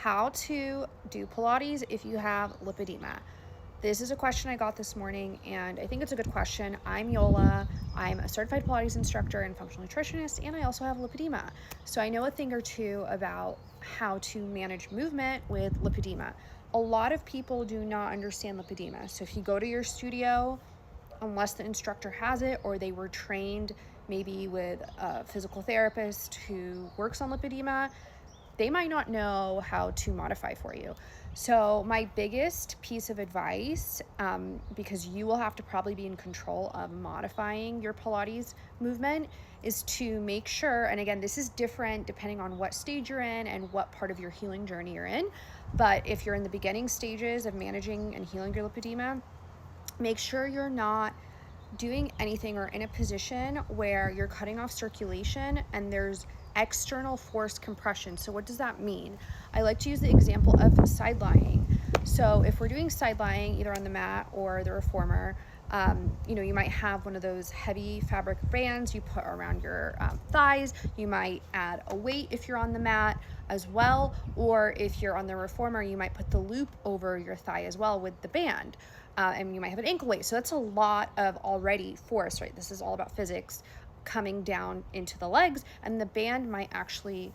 how to do Pilates if you have lipedema. This is a question I got this morning, and I think it's a good question. I'm Yola. I'm a certified Pilates instructor and functional nutritionist, and I also have lipedema. So I know a thing or two about how to manage movement with lipedema. A lot of people do not understand lipedema. So if you go to your studio, unless the instructor has it or they were trained maybe with a physical therapist who works on lipedema, they might not know how to modify for you. So my biggest piece of advice, because you will have to probably be in control of modifying your Pilates movement, is to make sure, and again, this is different depending on what stage you're in and what part of your healing journey you're in, but if you're in the beginning stages of managing and healing your lipedema, make sure you're not doing anything or in a position where you're cutting off circulation and there's external force compression. So what does that mean? I like to use the example of side lying. So if we're doing side lying either on the mat or the reformer, you might have one of those heavy fabric bands you put around your thighs. You might add a weight if you're on the mat as well, or if you're on the reformer, you might put the loop over your thigh as well with the band. And you might have an ankle weight. So that's a lot of already force, right? This is all about physics coming down into the legs, and the band might actually,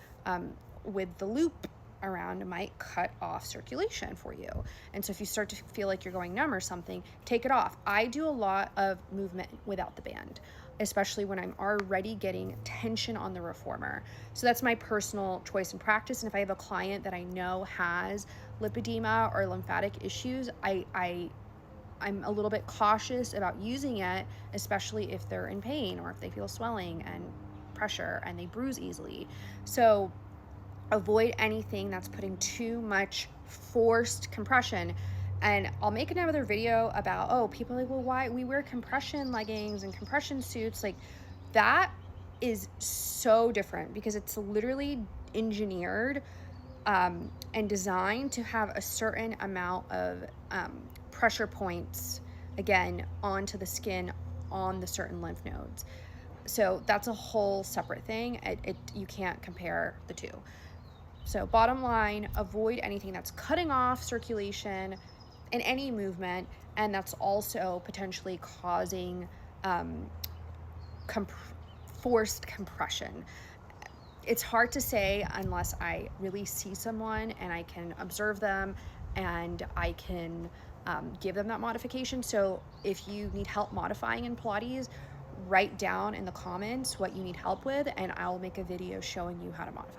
with the loop around, might cut off circulation for you. And so if you start to feel like you're going numb or something, take it off. I do a lot of movement without the band, especially when I'm already getting tension on the reformer. So that's my personal choice and practice. And if I have a client that I know has lipedema or lymphatic issues, I'm a little bit cautious about using it, especially if they're in pain or if they feel swelling and pressure and they bruise easily. So avoid anything that's putting too much forced compression. And I'll make another video about, people are like, well, why we wear compression leggings and compression suits? Like, that is so different because it's literally engineered and designed to have a certain amount of pressure points, again, onto the skin on the certain lymph nodes. So that's a whole separate thing. You can't compare the two. So bottom line, avoid anything that's cutting off circulation in any movement, and that's also potentially causing forced compression. It's hard to say unless I really see someone and I can observe them and I can give them that modification. So if you need help modifying in Pilates, write down in the comments what you need help with, and I'll make a video showing you how to modify.